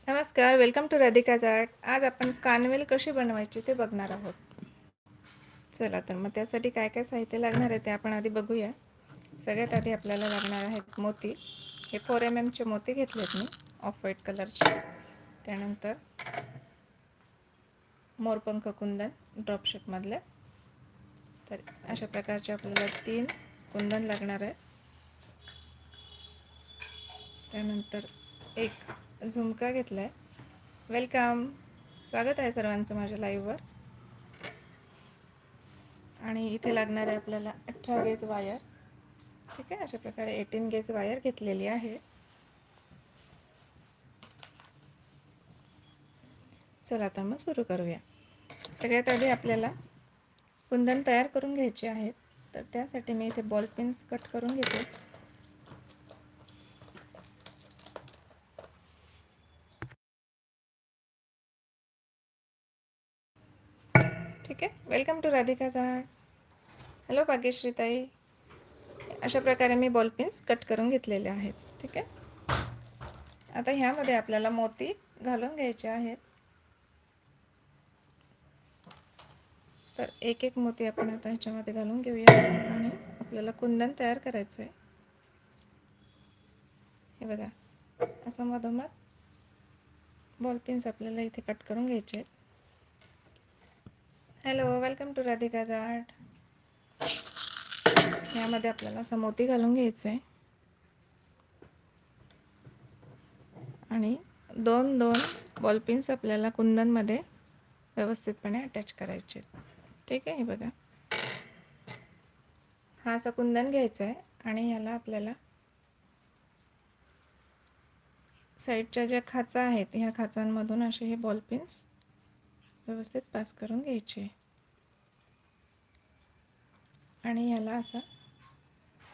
नमस्कार, welcome to Radhika's art. आज आपण कानवेल कशी बनवायची ते बघणार आहोत. चला तर मग त्यासाठी काय काय साहित्य लागणार आहे ते आपण आधी बघूया. सगळ्यात आधी आपल्याला लागणार आहेत मोती. हे 4 चे मोती घेतलेत मी, ऑफ व्हाईट कलरचे. त्यानंतर मोरपंख कुंदन ड्रॉप शेपमधले. तर अशा प्रकारचे आपल्याला 3 कुंदन लागणार आहे. त्यानंतर एक झुमका घेतला आहे. वेलकम, स्वागत आहे सर्वांचं माझ्या लाईव्हवर. आणि इथे लागणार आहे आपल्याला 18 गेज वायर. ठीक आहे, अशा प्रकारे 18 गेज वायर घेतलेली आहे. चला तर मग सुरू करूया. सगळ्यात आधी आपल्याला कुंदन तयार करून घ्यायचे आहेत. तर त्यासाठी मी इथे बॉल पिन्स कट करून घेते. ठीक आहे, welcome to Radhika's art. Hello Bhagyashree ताई. अशा प्रकारे मी बॉल पिन्स कट करून घेतलेले आहेत. ठीक आहे, आता ह्यामध्ये आपल्याला मोती घालून घ्यायचे आहेत. तर एक एक मोती आपण आता ह्याच्यामध्ये घालून घेऊया आणि आपल्याला कुंदन तयार करायचं आहे. हे बघा, असं मधोमध बॉल पिन्स आपल्याला इथे कट करून घ्यायचे आहेत. Hello, welcome to Radhika's art. यामध्ये आपल्याला असं मोती घालून घ्यायचं आहे आणि दोन दोन बॉल पिन्स आपल्याला कुंदनमध्ये व्यवस्थितपणे अटॅच करायचे. ठीक आहे, हे बघा, हा असा कुंदन घ्यायचा आहे आणि ह्याला आपल्याला साईडच्या ज्या खाचा आहेत ह्या खाचांमधून असे हे बॉल पिन्स व्यवस्थित पास करून घ्यायचे आणि ह्याला असा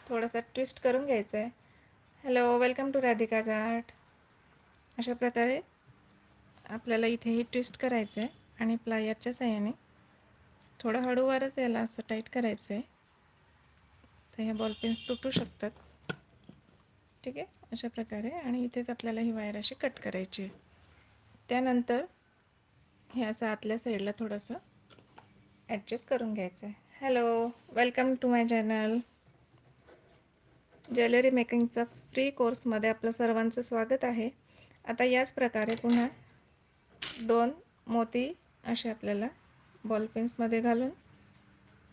थोडासा ट्विस्ट करून घ्यायचा आहे. Hello, welcome to Radhika's art. अशा प्रकारे आपल्याला इथेही ट्विस्ट करायचं आहे आणि प्लायरच्या साहाय्याने थोडं हळूवारच याला असं टाईट करायचं आहे. तर हे बॉल पिन्स तुटू शकतात. ठीक आहे, अशा प्रकारे. आणि इथेच आपल्याला ही वायर अशी कट करायची आहे. त्यानंतर हे असं आतल्या साईडला थोडंसं ॲडजस्ट करून घ्यायचं आहे. Hello, welcome to my channel. Jewellery मेकिंगचा फ्री कोर्समध्ये आपलं सर्वांचं स्वागत आहे. आता याच प्रकारे पुन्हा 2 मोती असे आपल्याला बॉल पेन्समध्ये घालून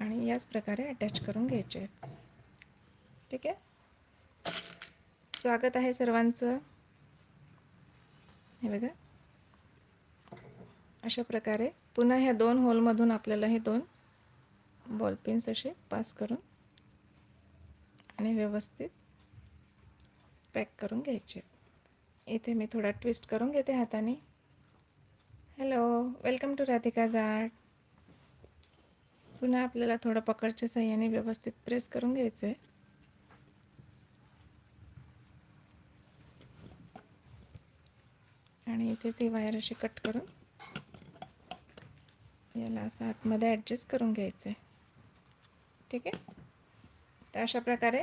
आणि याच प्रकारे अटॅच करून घ्यायचे आहेत. ठीक आहे, स्वागत आहे सर्वांचं. हे बघा, अशा प्रकारे पुन्हा ह्या 2 होलमधून आपल्याला हे 2 बॉल पिन्स असे पास करून आणि व्यवस्थित पॅक करून घ्यायचे. इथे मी थोडा ट्विस्ट करून घेते हाताने. Hello, welcome to Radhika's art. पुन्हा आपल्याला थोडं पकडच्या साहाय्याने व्यवस्थित प्रेस करून घ्यायचं आहे आणि इथेच ही वायर अशी कट करून याला असं आतमध्ये ॲडजस्ट करून घ्यायचं आहे. ठीक आहे, तर अशा प्रकारे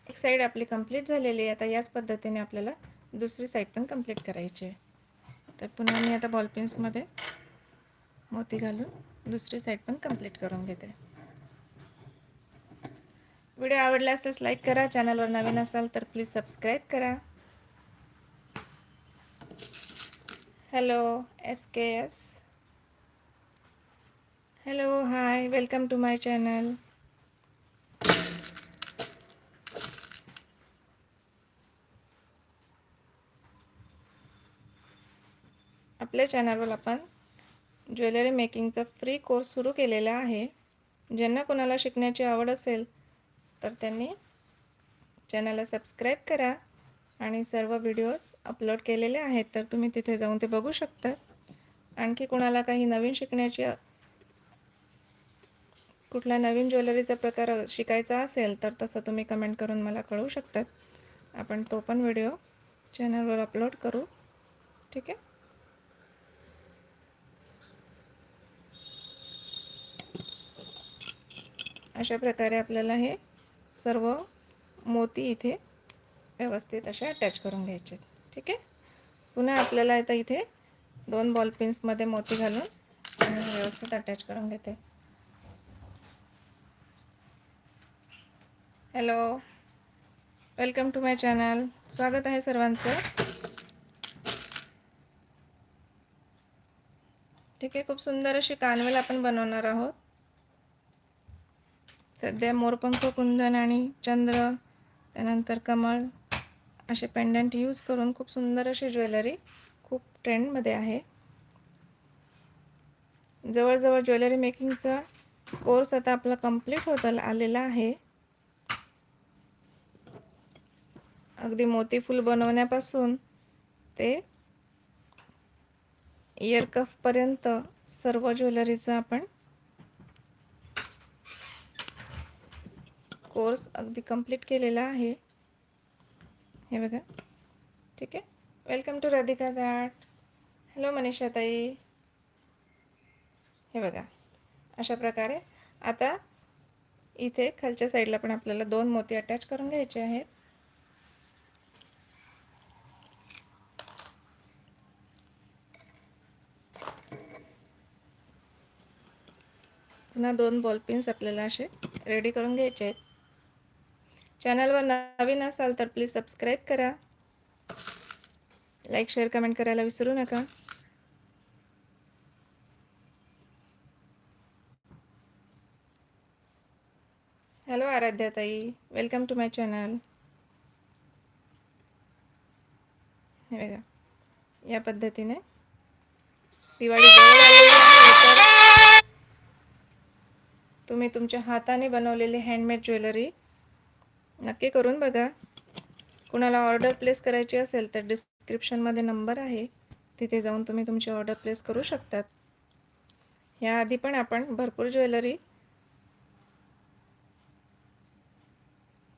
एक साईड आपली कंप्लीट झालेली आहे. आता याच पद्धतीने आपल्याला दुसरी साईड पण कंप्लीट करायची आहे. तर पुन्हा मी आता बॉल पिन्समध्ये मोती घालून दुसरी साईड पण कंप्लीट करून घेते. व्हिडिओ आवडला असेल लाईक करा. चॅनलवर नवीन असाल तर प्लीज सबस्क्राईब करा. Hello SKS. Hello, hi, welcome to my channel. आपल्या चॅनलवर आपण ज्वेलरी मेकिंगचा फ्री कोर्स सुरू केलेला आहे. ज्यांना कोणाला शिकण्याची आवड असेल तर त्यांनी चॅनलला सबस्क्राईब करा आणि सर्व व्हिडिओज अपलोड केलेले आहेत तर तुम्ही तिथे जाऊन ते बघू शकता. आणखी कोणाला काही नवीन शिकण्याची कुठला नवीन ज्वेलरीचा प्रकार शिकायचा असेल तर तसं तुम्ही कमेंट करून मला कळवू शकतात. आपण तो पण व्हिडिओ चॅनलवर अपलोड करू. ठीक आहे, अशा प्रकारे आपल्याला हे सर्व मोती इथे व्यवस्थित असे अटॅच करून घ्यायचे. ठीक आहे, पुन्हा आपल्याला आता इथे 2 बॉल पिन्समध्ये मोती घालून आणि व्यवस्थित अटॅच करून घेते. Hello, welcome to my channel. स्वागत आहे सर्वांचं. ठीक आहे, खूप सुंदर अशी कानवेल आपण बनवणार आहोत. सध्या मोरपंख कुंदन आणि चंद्र, त्यानंतर कमळ असे पेंडंट यूज करून खूप सुंदर अशी ज्वेलरी खूप ट्रेंडमध्ये आहे. जवळजवळ ज्वेलरी मेकिंगचा कोर्स आता आपला कंप्लीट होत आलेला आहे. अगदी मोती फूल बनवण्यापासून ते इयर कफपर्यंत सर्व ज्वेलरीचा आपण कोर्स अगदी कंप्लीट केलेला आहे. हे बघा. ठीक आहे, welcome to Radhika's art. Hello Manisha ताई. हे बघा, अशा प्रकारे आता इथे खालच्या साईडला पण आपल्याला 2 मोती अटॅच करून घ्यायचे आहेत. पुन्हा 2 बॉल पिन्स आपल्याला असे रेडी करून घ्यायचे आहेत. चॅनलवर नवीन असाल तर प्लीज सबस्क्राईब करा. लाईक, शेअर, कमेंट करायला विसरू नका. हॅलो आराध्या ताई, वेलकम टू माय चॅनल. हे बघा, या पद्धतीने दिवाळी जवळ आलेली आहे तर तुम्ही तुमच्या हाताने बनवलेली हँडमेड ज्वेलरी नक्की करून बघा. कुणाला ऑर्डर प्लेस करायची असेल तर डिस्क्रिप्शनमध्ये नंबर आहे, तिथे जाऊन तुम्ही तुमची ऑर्डर प्लेस करू शकतात. याआधी पण आपण भरपूर ज्वेलरी.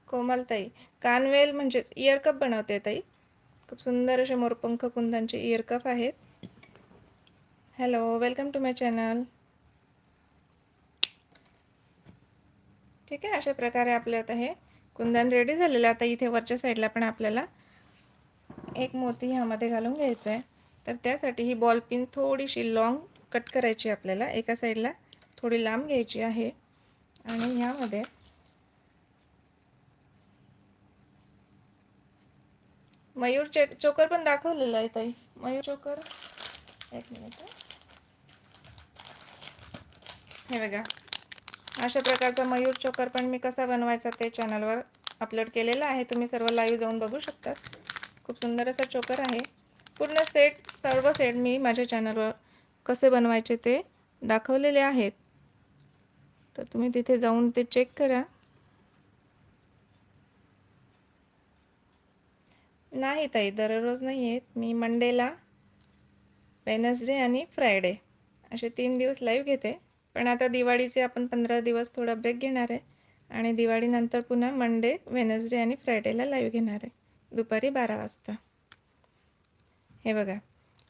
कोमलताई, कानवेल म्हणजेच इयर कप बनवते ताई. खूप सुंदर असे मोरपंख कुंदनचे इयर कप आहेत. Hello, welcome to my channel. ठीक आहे, अशा प्रकारे आपले आता हे कुंदन रेडी झालेलं. आता इथे वरच्या साईडला पण आपल्याला एक मोती ह्यामध्ये घालून घ्यायचं आहे. तर त्यासाठी ही बॉल पिन थोडीशी लॉंग कट करायची आपल्याला. एका साईडला थोडी लांब घ्यायची आहे आणि ह्यामध्ये मयूर चोकर पण दाखवलेला आहे ताई. मयूर चोकर, एक मिनिट. हे बघा, अशा प्रकारचा मयूर चोकर पण मी कसा बनवायचा ते चॅनलवर अपलोड केलेला आहे. तुम्ही सर्व लाईव्ह जाऊन बघू शकता. खूप सुंदर असा चोकर आहे. पूर्ण सर्व सेट मी माझ्या चॅनलवर कसे बनवायचे ते दाखवलेले आहेत, तर तुम्ही तिथे जाऊन ते चेक करा. नाही ताई, दररोज नाही येत मी. मंडेला, वेनसडे आणि फ्रायडे असे 3 दिवस लाईव्ह घेते. पण आता दिवाळीचे आपण 15 दिवस थोडा ब्रेक घेणार आहे आणि दिवाळीनंतर पुन्हा मंडे, वेनसडे आणि फ्रायडेला लाईव्ह घेणार आहे दुपारी 12 वाजता. हे बघा,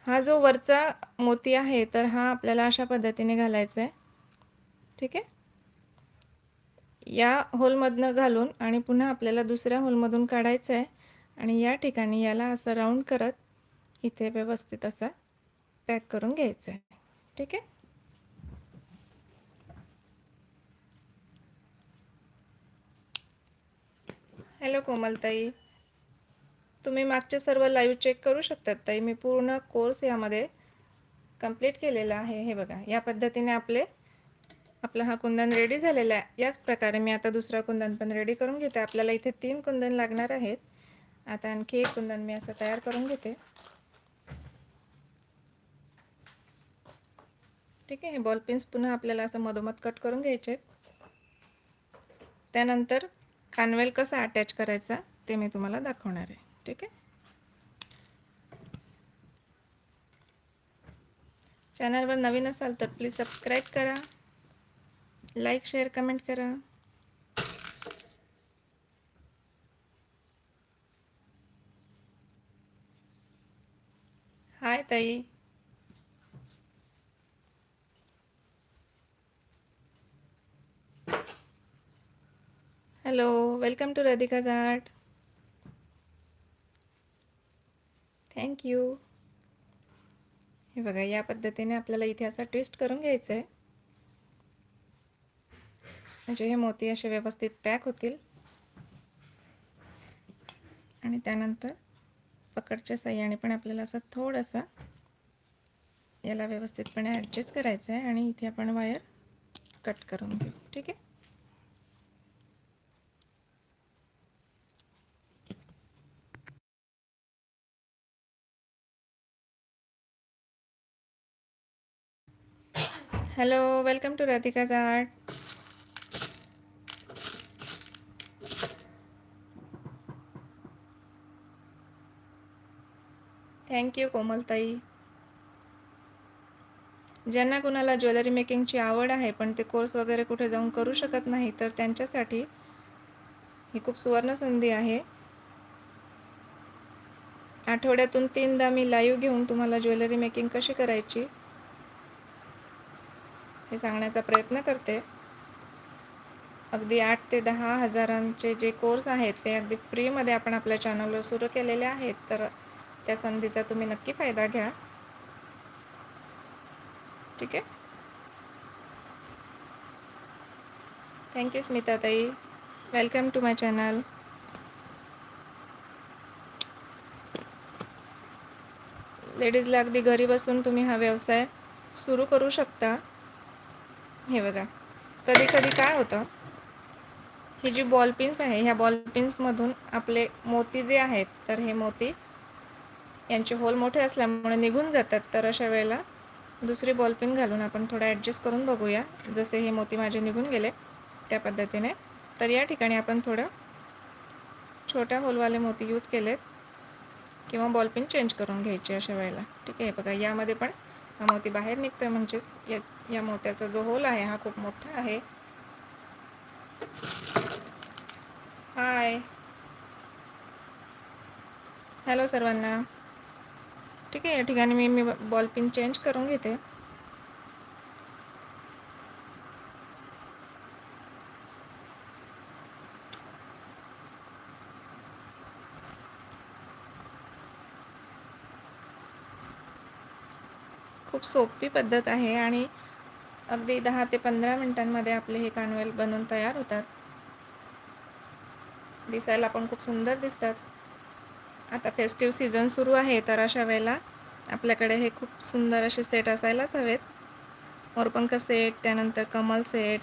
हा जो वरचा मोती आहे तर हा आपल्याला अशा पद्धतीने घालायचा आहे. ठीक आहे, या होलमधनं घालून आणि पुन्हा आपल्याला दुसऱ्या होलमधून काढायचं आहे आणि या ठिकाणी याला असं राऊंड करत इथे व्यवस्थित असा पॅक करून घ्यायचं आहे. ठीक आहे. हॅलो कोमलताई, तुम्ही मागचे सर्व लाईव्ह चेक करू शकतात ताई. मी पूर्ण कोर्स यामध्ये कंप्लीट केलेला आहे. हे बघा, या पद्धतीने आपला हा कुंदन रेडी झालेला आहे. याच प्रकारे मी आता दुसरा कुंदन पण रेडी करून घेते. आपल्याला इथे 3 कुंदन लागणार आहेत. आता आणखी एक कुंदन मी असं तयार करून घेते. ठीक आहे, हे बॉल पिन्स पुन्हा आपल्याला असं मधोमध कट करून घ्यायचे. त्यानंतर कानवेल कसा अटॅच करायचा ते मी तुम्हाला दाखवणार आहे. ठीक आहे, चॅनलवर नवीन असाल तर प्लीज सबस्क्राईब करा, लाईक, शेअर, कमेंट करा. हाय ताई. Hello, welcome to Radhika's art. Thank you. हे बघा, या पद्धतीने आपल्याला इथे असा ट्विस्ट करून घ्यायचं आहे, म्हणजे हे मोती असे व्यवस्थित पॅक होतील. आणि त्यानंतर पकडच्या साहाय्याने पण आपल्याला असं थोडंसं याला व्यवस्थितपणे ॲडजस्ट करायचं आहे आणि इथे आपण वायर कट करून घेऊ. ठीक आहे. Hello, welcome to Radhika's art. Thank you कोमलताई. ज्यांना कुणाला ज्वेलरी मेकिंगची आवड आहे पण ते कोर्स वगैरे कुठे जाऊन करू शकत नाही, तर त्यांच्यासाठी ही खूप सुवर्ण संधी आहे. आठवड्यातून 3दा मी लाईव्ह घेऊन तुम्हाला ज्वेलरी मेकिंग कशी करायची हे सांगण्याचा प्रयत्न करते. अगदी 8 ते 10 हजारांचे जे कोर्स आहेत ते अगदी फ्रीमध्ये आपण आपल्या चॅनलवर सुरू केलेले आहेत, तर त्या संधीचा तुम्ही नक्की फायदा घ्या. ठीक आहे. थँक्यू स्मिताताई. Welcome to my channel. लेडीजला अगदी घरी बसून तुम्ही हा व्यवसाय सुरू करू शकता. हे बघा, कधी कधी काय होतं, ही जी बॉल पिन्स आहे, ह्या बॉल पिन्समधून आपले मोती जे आहेत, तर हे मोती यांचे होल मोठे असल्यामुळे निघून जातात. तर अशा वेळेला दुसरी बॉल पिन घालून आपण थोडं ॲडजस्ट करून बघूया. जसे हे मोती माझे निघून गेले त्या पद्धतीने. तर या ठिकाणी आपण थोडं छोट्या होलवाले मोती यूज केलेत किंवा बॉल पिन चेंज करून घ्यायची अशा वेळेला. ठीक आहे. बघा, यामध्ये पण हा मोती बाहेर निघतोय, म्हणजेच या मोत्याचा जो होल आहे हा खूप मोठा आहे. हाय, हॅलो सर्वांना. ठीक आहे. या ठिकाणी मी बॉल पिन चेंज करून घेते. खूप सोपी पद्धत आहे आणि अगदी 10 ते 15 मिनिटांमध्ये आपले हे कानवेल बनवून तयार होतात. दिसायला पण खूप सुंदर दिसतात. आता फेस्टिव्ह सीझन सुरू आहे, तर अशा वेळेला आपल्याकडे हे खूप सुंदर असे सेट असायलाच हवेत. मोरपंख सेट, त्यानंतर कमल सेट.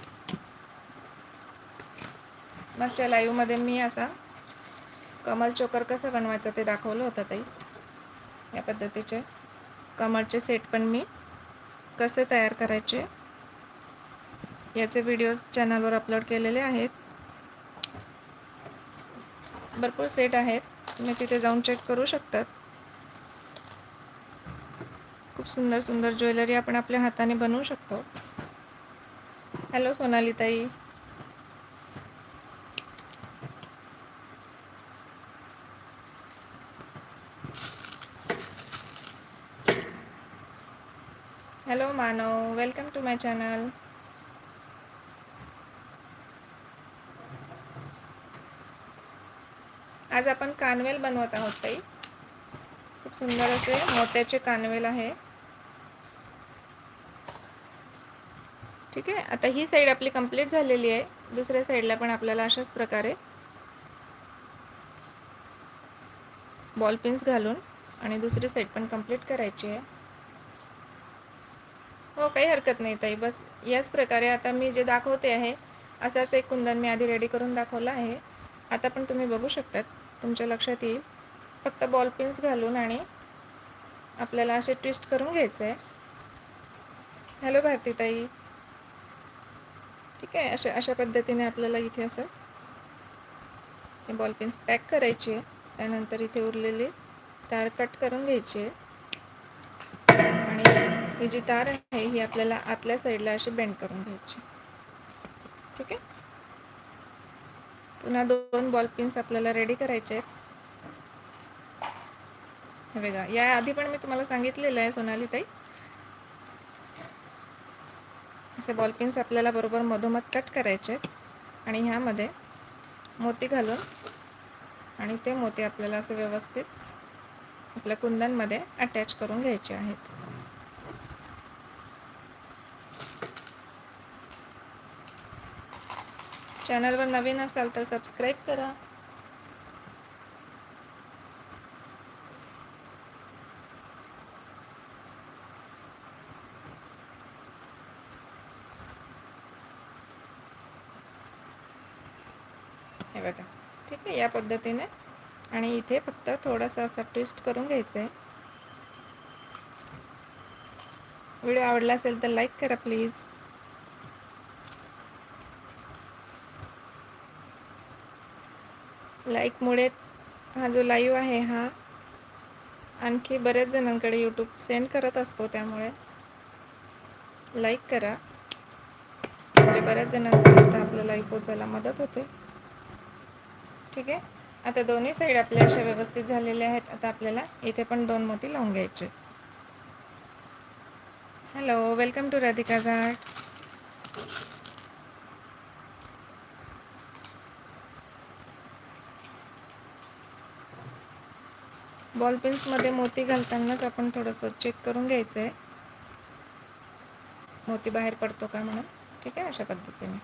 मागच्या लाईव्हमध्ये मी असा कमल चोकर कसं बनवायचं ते दाखवलं होतं ताई. या पद्धतीचे कमळचे सेट पण मी कसे तयार करायचे याचे व्हिडिओज चॅनलवर अपलोड केलेले आहेत. भरपूर सेट आहेत, तुम्ही तिथे जाऊन चेक करू शकतात. खूप सुंदर सुंदर ज्वेलरी आपण आपल्या हाताने बनवू शकतो. हॅलो सोनाली ताई. Hello Manav, welcome to my channel. आज आपण कानवेल बनवत आहोत ताई. खूप सुंदर असे मोत्याचे कानवेल आहे. ठीक आहे. आता ही साईड आपली कंप्लीट झालेली आहे. दुसऱ्या साईडला पण आपल्याला अशाच प्रकारे बॉल पिन्स घालून आणि दुसरी साईड पण कंप्लीट करायची आहे. हो, काही हरकत नाही ताई. बस याच प्रकारे आता मी जे दाखवते आहे, असाच एक कुंदन मी आधी रेडी करून दाखवला आहे. आता पण तुम्ही बघू शकतात, तुमच्या लक्षात येईल. फक्त बॉल पिन्स घालून आणि आपल्याला असे ट्विस्ट करून घ्यायचे आहे. हॅलो भारती ताई. ठीक आहे. अशा पद्धतीने आपल्याला इथे असं हे बॉल पिन्स पॅक करायची आहे. त्यानंतर इथे उरलेली तार कट करून घ्यायची आहे आणि ही जी तार आहे ही आपल्याला आतल्या साईडला अशी बेंड करून घ्यायची. ठीक आहे. पुन्हा 2 बॉल पिन्स आपल्याला रेडी करायचे आहेत. हे बघा, या आधी पण मी तुम्हाला सांगितलेलं आहे सोनाली ताई. असे बॉल पिन्स आपल्याला बरोबर मधोमध कट करायचे आहेत आणि ह्यामध्ये मोती घालून आणि ते मोती आपल्याला असे व्यवस्थित आपल्या कुंदनमध्ये अटॅच करून घ्यायचे आहेत. चॅनलवर नवीन असाल तर सबस्क्राईब करा. हे बघा, ठीक आहे, या पद्धतीने. आणि इथे फक्त थोडासा असा ट्विस्ट करून घ्यायचा आहे. व्हिडिओ आवडला असेल तर लाईक करा प्लीज. लाईकमुळे हा जो लाईव्ह आहे हा आणखी बऱ्याच जणांकडे यूट्यूब सेंड करत असतो, त्यामुळे लाईक करा, म्हणजे बऱ्याच जणांपर्यंत आपलं लाईव्ह पोचायला मदत होते. ठीक आहे. आता दोन्ही साईड आपल्या अशा व्यवस्थित झालेल्या आहेत. आता आपल्याला इथे पण 2 मोती लावून घ्यायचे. Hello, welcome to Radhika's art. Ball पेन्समध्ये मोती घालतानाच आपण थोडंसं चेक करून घ्यायचं आहे, मोती बाहेर पडतो का म्हणून. ठीक आहे, अशा पद्धतीने.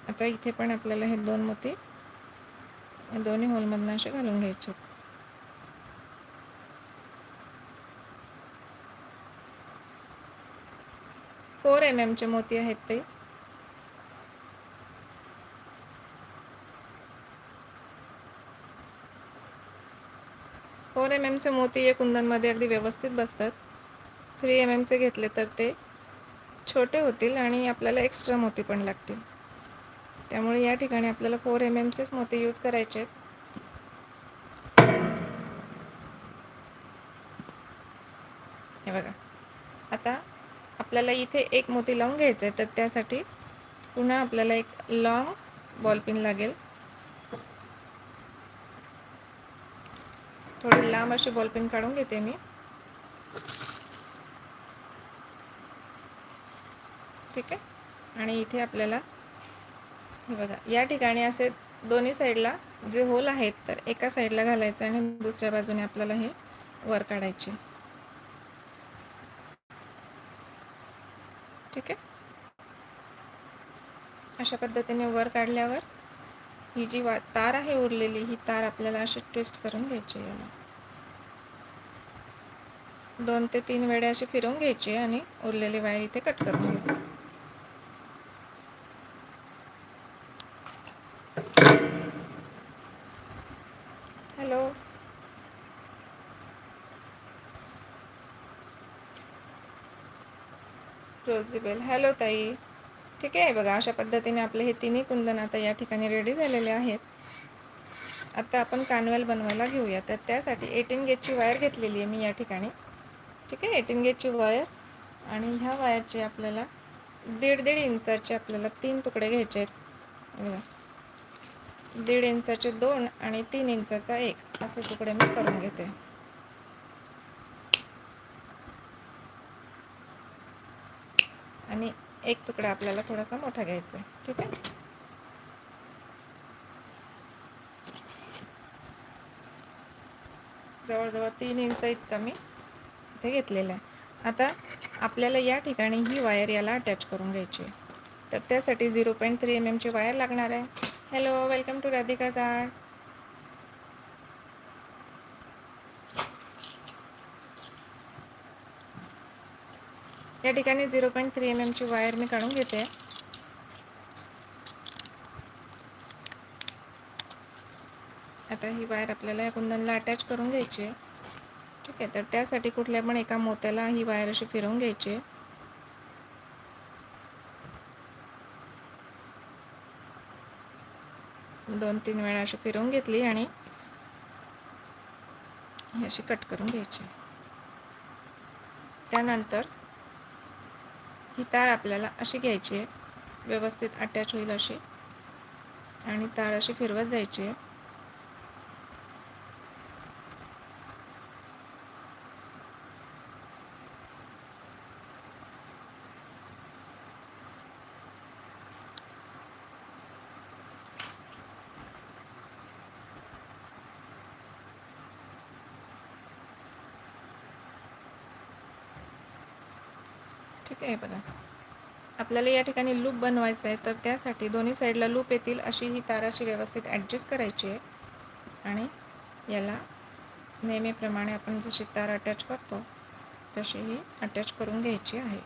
आता इथे पण आपल्याला हे 2 मोती दोन्ही होलमधनं असे घालून घ्यायचे. 4 mm चे मोती आहेत ते. फोर mm चे मोती या कुंदनमध्ये अगदी व्यवस्थित बसतात. 3 mm चे घेतले तर ते छोटे होतील आणि आपल्याला एक्स्ट्रा मोती पण लागतील. त्यामुळे या ठिकाणी आपल्याला 4 mm चेच मोती यूज करायचे आहेत. हे बघा, आता आपल्याला इथे एक मोती लावून घ्यायचा आहे, तर त्यासाठी पुन्हा आपल्याला एक लॉंग बॉल पिन लागेल. थोडी लांब अशी बॉल पिन काढून घेते मी. ठीक आहे. आणि इथे आपल्याला हे बघा, या ठिकाणी असे दोन्ही साईडला जे होल आहेत, तर एका साईडला घालायचं आणि दुसऱ्या बाजूने आपल्याला हे वर काढायचे. ठीक आहे. अशा पद्धतीने वर काढल्यावर ही जी तार आहे उरलेली, ही तार आपल्याला अशी ट्विस्ट करून घ्यायची. याला 2 ते 3 वेळा अशी फिरवून घ्यायची आणि उरलेली वायर इथे कट करून घ्यायची. हॅलो, रोझीबेल, हॅलो ताई. ठीक आहे. बघा, अशा पद्धतीने आपले हे तिन्ही कुंदन आता या ठिकाणी रेडी झालेले आहेत. आता आपण कानवेल बनवायला घेऊया. तर त्यासाठी 18 गेजची वायर घेतलेली आहे मी या ठिकाणी. ठीक आहे, 18 गेजची वायर. आणि ह्या वायरचे आपल्याला 1.5 इंचाचे आपल्याला 3 तुकडे घ्यायचे आहेत. बघा, 1.5 इंचाचे 2 आणि 3 इंचाचा 1 असे तुकडे मी करून घेते. आणि एक तुकडा आपल्याला थोडासा मोठा घ्यायचा आहे. ठीक आहे. जवळजवळ 3 इंच इतका मी इथे घेतलेला आहे. आता आपल्याला या ठिकाणी ही वायर याला अटॅच करून घ्यायची आहे. तर त्यासाठी 0.3 mm ची वायर लागणार आहे. Hello, welcome to Radhika's art. या ठिकाणी 0.3 mm ची वायर मी काढून घेते. आता ही वायर आपल्याला या कुंदनला अटॅच करून घ्यायची आहे. ठीक आहे. तर त्यासाठी कुठल्या पण एका मोत्याला ही वायर अशी फिरवून घ्यायची आहे. 2-3 वेळा अशी फिरवून घेतली आणि ही अशी कट करून घ्यायची. त्यानंतर ही तार आपल्याला अशी घ्यायची आहे, व्यवस्थित अटॅच होईल अशी, आणि तार अशी फिरवत जायची आहे. ठीक आहे. बघा, आपल्याला या ठिकाणी लूप बनवायचं आहे, तर त्यासाठी दोन्ही साईडला लूप येतील अशी ही तार अशी व्यवस्थित ॲडजस्ट करायची आहे आणि याला नेहमीप्रमाणे आपण जशी तार अटॅच करतो तशी ही अटॅच करून घ्यायची आहे.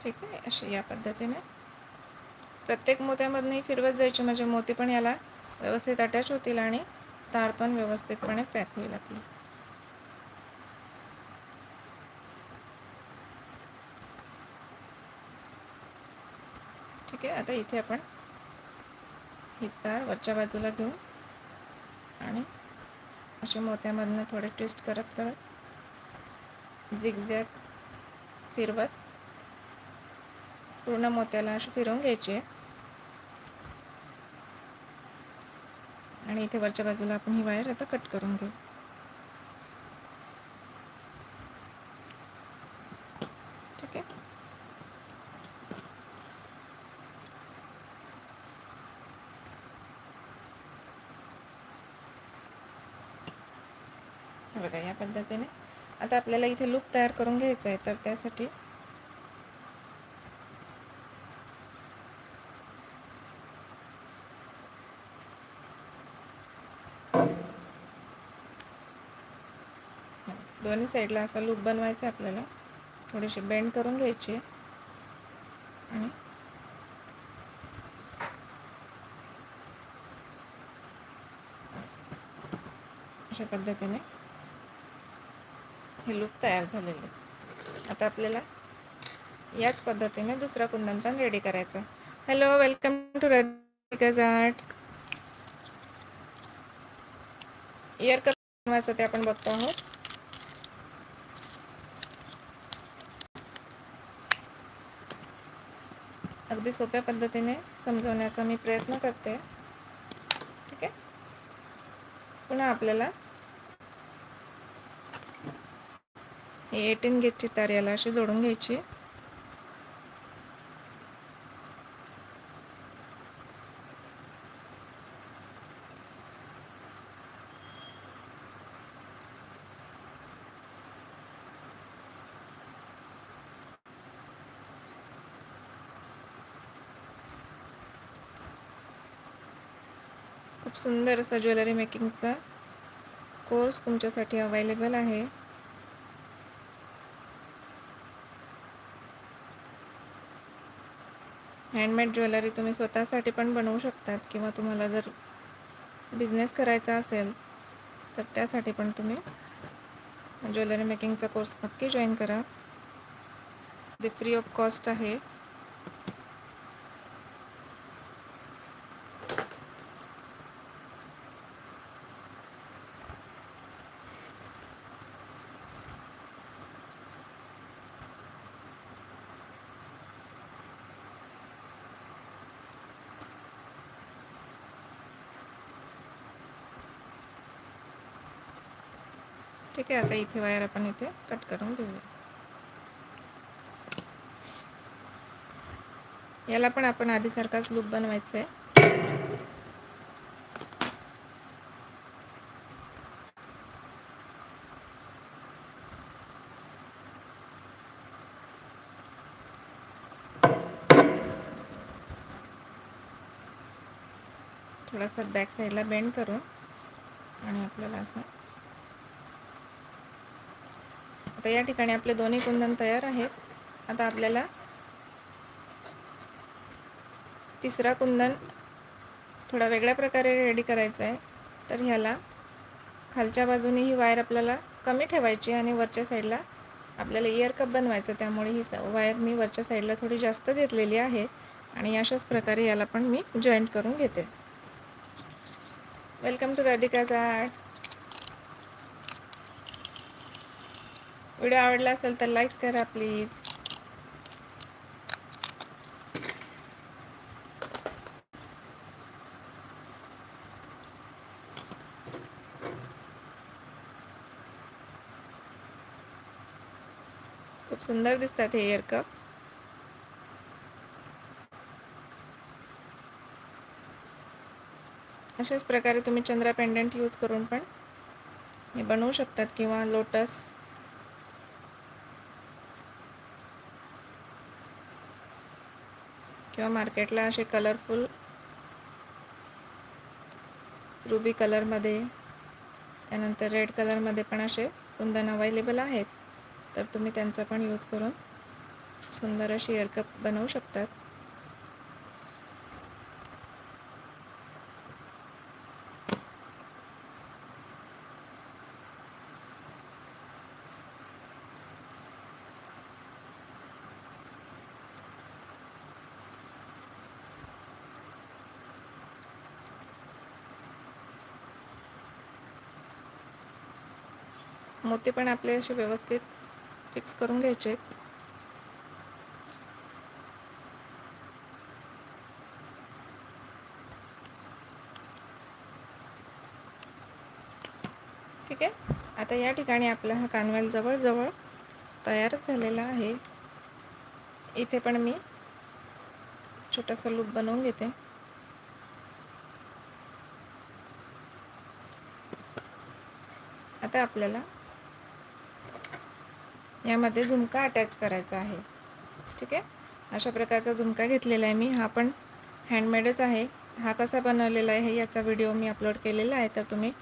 ठीक आहे, अशी या पद्धतीने प्रत्येक मोत्यामधूनही फिरवत जायची म्हणजे मोती पण याला व्यवस्थित अटॅच होतील आणि तार पण व्यवस्थितपणे पॅक होईल आपली. ठीक आहे, आता इथे आपण ही तार वरच्या बाजूला घेऊन आणि असे मोत्यामधून थोडे ट्विस्ट करत करत झिगझॅग फिरवत पूर्ण मोत्याला अशी फिरवून घ्यायची आहे आणि इथे वरच्या बाजूला आपण ही वायर आता कट करून घेऊ. ठीक आहे, बघा या पद्धतीने आता आपल्याला इथे लूप तयार करून घ्यायचा आहे, तर त्यासाठी दोन्ही साईडला असा लूप बनवायचा आहे. आपल्याला थोडीशी बेंड करून घ्यायची आहे आणि अशा पद्धतीने हे लूप तयार झालेले आहे. आता आपल्याला याच पद्धतीने दुसरा कुंदन पण रेडी करायचा. Hello, welcome to Radhika's art. Ear cup बनवायचं ते आपण बघतो आहोत. अगदी सोप्या पद्धतीने समजवण्याचा मी प्रयत्न करते. ठीक आहे, पुन्हा आपल्याला ही 18 गेजची तार याला अशी जोडून घ्यायची. खूप सुंदर असा ज्वेलरी मेकिंगचा कोर्स तुमच्यासाठी अवेलेबल आहे. हँडमेड ज्वेलरी तुम्ही स्वतःसाठी पण बनवू शकतात किंवा तुम्हाला जर बिझनेस करायचा असेल तर त्यासाठी पण तुम्ही ज्वेलरी मेकिंगचा कोर्स नक्की जॉईन करा. ते फ्री ऑफ कॉस्ट आहे. ठीक आहे, आता इथे वायर आपण इथे कट करून घेऊया. याला पण आपण आधीसारखाच लूप बनवायचा आहे. थोडासा बॅक साईडला बेंड करून आणि आपल्याला असं आता या ठिकाणी आपले दोन्ही कुंदन तयार आहेत. आता आपल्याला तिसरा कुंदन थोडा वेगळ्या प्रकारे रेडी करायचा आहे. तर ह्याला खालच्या बाजूने ही वायर आपल्याला कमी ठेवायची आणि वरच्या साईडला आपल्याला इयर कप बनवायचं, त्यामुळे ही वायर मी वरच्या साईडला थोडी जास्त घेतलेली आहे आणि अशाच प्रकारे याला पण मी जॉईंट करून घेते. Welcome to Radhika's art. Video आवडला असेल तर लाईक करा प्लीज. खूप खूप सुंदर दिसतात हे इयर कप. अशाच प्रकारे तुम्ही चंद्रा पेंडंट यूज करून पण हे बनवू शकतात, किंवा लोटस. किंवा मार्केटला असे कलरफुल रुबी कलरमध्ये, त्यानंतर रेड कलरमध्ये पण असे कुंदन अवेलेबल आहेत. तर तुम्ही त्यांचा पण यूज करून सुंदर अशी इयर कप बनवू शकतात. मोती पण आपले असे व्यवस्थित फिक्स करून घ्यायचे. ठीक आहे. आता या ठिकाणी आपला हा कानवेल जवळजवळ तयारच झालेला आहे. इथे पण मी छोटासा लूप बनवून घेते. आता आपल्याला यामध्ये झुमका अटॅच करायचा आहे. ठीक आहे. अशा प्रकारचा झुमका घेतलेला आहे मी. हा पण हँडमेडच आहे. हा कसा बनवलेला आहे याचा व्हिडिओ मी अपलोड केलेला आहे, तर तुम्ही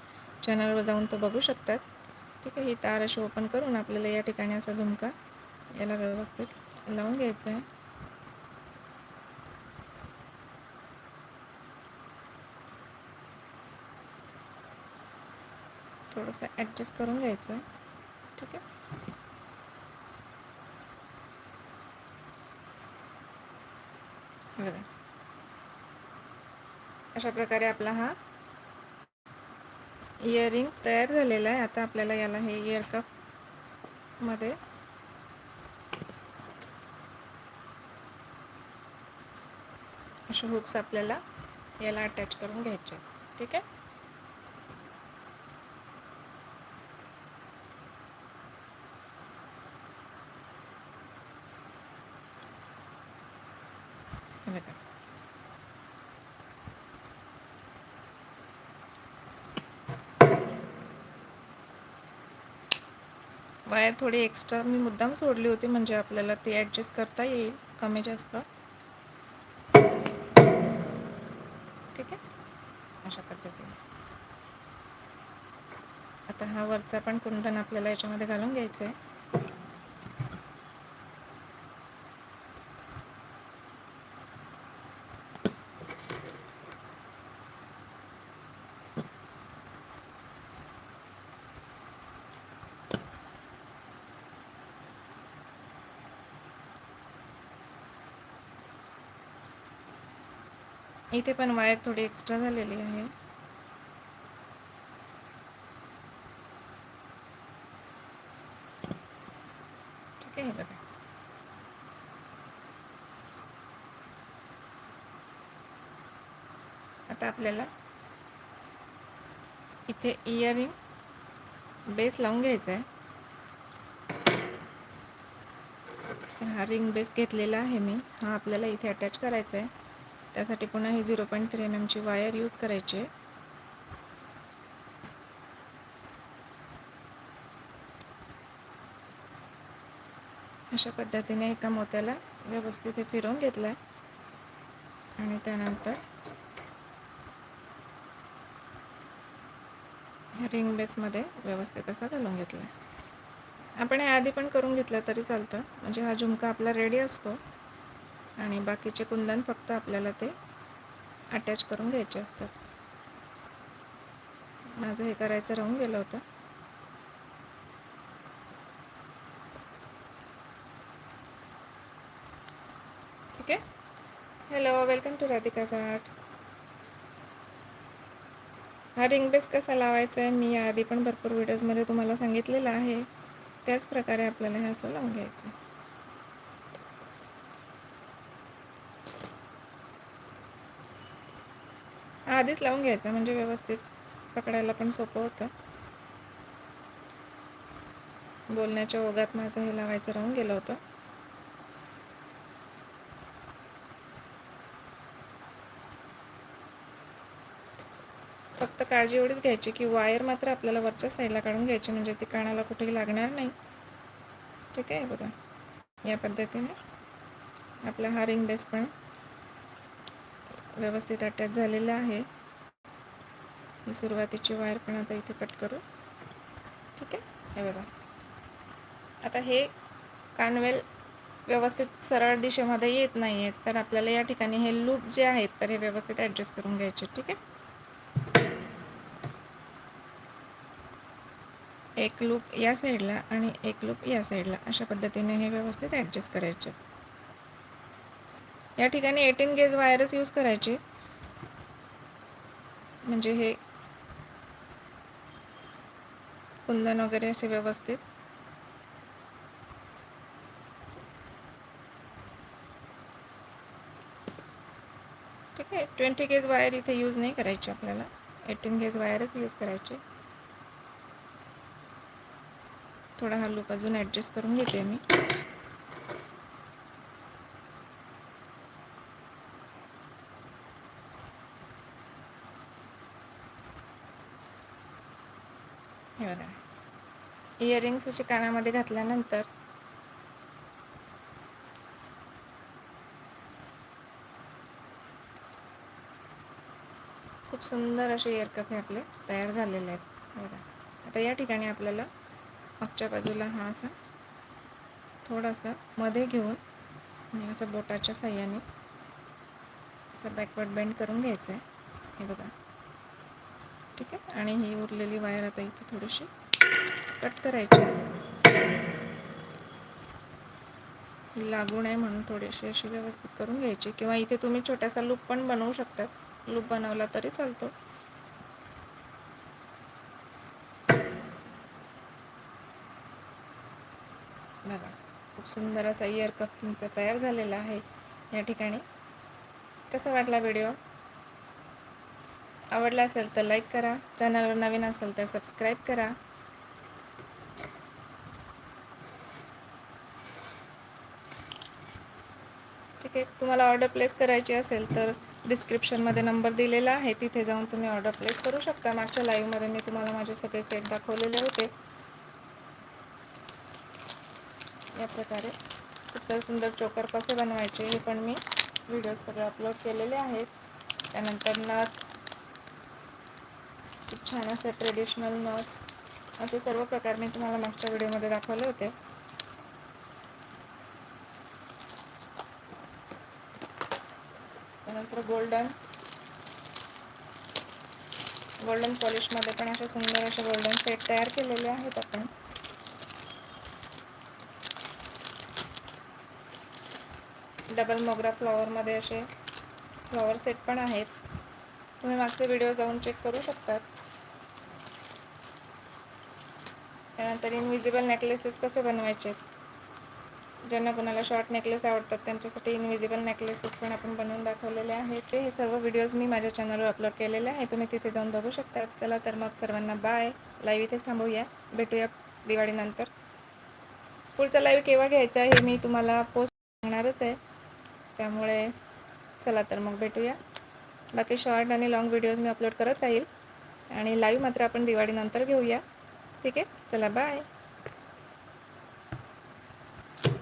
चॅनलवर जाऊन तो बघू शकतात. ठीक आहे. ही तार अशी ओपन करून आपल्याला या ठिकाणी असा झुमका याला व्यवस्थित लावून घ्यायचा आहे. थोडंसं ॲडजस्ट करून घ्यायचं आहे. ठीक आहे. बघा, अशा प्रकारे आपला हा इयरिंग तयार झालेला आहे. आता आपल्याला याला हे इयर कप मध्ये असे हुक्स आपल्याला याला अटॅच करून घ्यायचे. ठीक आहे. बघा, वायर थोडी एक्स्ट्रा मी मुद्दाम सोडली होती, म्हणजे आपल्याला ती ॲडजस्ट करता येईल कमी जास्त. ठीक आहे. अशा पद्धतीने आता हा वरचा पण कुंदन आपल्याला याच्यामध्ये घालून घ्यायचा आहे. इथे पण वायर थोडी एक्स्ट्रा झालेली आहे. ठीक आहे. बघा, आता आपल्याला इथे इयरिंग बेस लावून घ्यायचा आहे. हा रिंग बेस घेतलेला आहे मी. हा आपल्याला इथे अटॅच करायचा आहे. त्यासाठी पुन्हा ही 0.3 mm ची वायर यूज करायची आहे. अशा पद्धतीने एका मोत्याला व्यवस्थित हे फिरवून घेतलं आहे, आणि त्यानंतर रिंग बेसमध्ये व्यवस्थित असा घालून घेतला आहे. आपण हे आधी पण करून घेतलं तरी चालतं, म्हणजे हा झुमका आपला रेडी असतो, आणि बाकीचे कुंदन फक्त आपल्याला ते अटॅच करून घ्यायचे असतात. माझं हे करायचं राहून गेलं होतं. ठीक आहे. Hello, welcome to Radhika's art. हा रिंग बेस कसा लावायचा आहे मी याआधी पण भरपूर व्हिडिओजमध्ये तुम्हाला सांगितलेलं आहे. त्याच प्रकारे आपल्याला हे असं लावून घ्यायचं. आधीच लावून घ्यायचं, म्हणजे व्यवस्थित पकडायला पण सोपं होतं. बोलण्याच्या ओघात माझं हे लावायचं राहून गेलं होतं. फक्त काळजी एवढीच घ्यायची की वायर मात्र आपल्याला वरच्या साईडला काढून घ्यायची, म्हणजे ती कानाला कुठेही लागणार नाही. ठीक आहे, बघा या पद्धतीने आपला हा रिंग बेस पण व्यवस्थित अटॅच झालेला आहे. ही सुरुवातीची वायर पण आता इथे कट करू. ठीक आहे, हे बघा आता हे कानवेल व्यवस्थित सरळ दिशेमध्ये येत नाही आहेत, तर आपल्याला या ठिकाणी हे लूप जे आहेत तर हे व्यवस्थित ॲडजस्ट करून घ्यायचे. ठीक आहे, एक लूप या साईडला आणि एक लूप या साईडला, अशा पद्धतीने हे व्यवस्थित ॲडजस्ट करायचे. या ठिकाणी 18 गेज वायरच यूज करायची, म्हणजे हे कुंदन वगैरे असे व्यवस्थित ठीक आहे. 20 गेज वायर इथे यूज नाही करायची आपल्याला, 18 गेज वायरच यूज करायची. थोडा हा लूप अजून ॲडजस्ट करून घेते मी. हे बघा, इयरिंग्स असे कानामध्ये घातल्यानंतर खूप सुंदर असे इयरकप हे आपले तयार झालेले आहेत. बघा, आता या ठिकाणी आपल्याला मागच्या बाजूला हा असा थोडासा मध्ये घेऊन आणि असं बोटाच्या साह्याने असं बॅकवर्ड बेंड करून घ्यायचं आहे. हे बघा, ठीक आहे. आणि ही उरलेली वायर आता इथे थोडीशी कट करायची, ही लागू नये म्हणून थोडीशी अशी व्यवस्थित करून घ्यायची. किंवा इथे तुम्ही छोटासा लूप पण बनवू शकतात, लूप बनवला तरी चालतो. बघा, खूप सुंदर असा इयर कप तुमचा तयार झालेला आहे. या ठिकाणी कसा वाटला व्हिडिओ? आवडला असेल तर लाईक करा, चॅनलवर नवीन असेल तर सबस्क्राईब करा. ठीक आहे, तुम्हाला ऑर्डर प्लेस करायची असेल तर डिस्क्रिप्शनमध्ये नंबर दिलेला आहे, तिथे जाऊन तुम्ही ऑर्डर प्लेस करू शकता. मागच्या लाईव्हमध्ये मी तुम्हाला माझे सगळे सेट दाखवलेले होते. या प्रकारे खूप सुंदर चोकर कसे बनवायचे हे पण मी व्हिडिओ सगळे अपलोड केलेले आहेत. त्यानंतर नथ, खूप छान असे ट्रेडिशनल नथ, असे सर्व प्रकार मी तुम्हाला मागच्या व्हिडिओमध्ये दाखवले होते. त्यानंतर गोल्डन पॉलिशमध्ये पण असे सुंदर असे गोल्डन सेट तयार केलेले आहेत आपण. डबल मोगरा फ्लॉवरमध्ये असे फ्लॉवर सेट पण आहेत, तुम्ही मागचे व्हिडिओ जाऊन चेक करू शकतात. त्यानंतर इनविजिबल नेकलेसेस कसे बनवायचे, ज्यांना कोणाला शॉर्ट नेकलेस आवडतात त्यांच्यासाठी इनविजिबल नेकलेसेस पण आपण बनवून दाखवलेले आहेत. हे सर्व व्हिडिओज मी माझ्या चॅनलवर अपलोड केलेले आहे, तुम्ही तिथे जाऊन बघू शकता. चला तर मग सर्वांना बाय. लाईव्ह इथेच थांबवूया, भेटूया दिवाळीनंतर. पुढचा लाईव्ह केव्हा घ्यायचा हे मी तुम्हाला पोस्ट सांगणारच आहे, त्यामुळे चला तर मग भेटूया. बाकी शॉर्ट आणि लॉंग व्हिडिओज मी अपलोड करत राहील आणि लाईव्ह मात्र आपण दिवाळीनंतर घेऊया. ठीक आहे, चला बाय.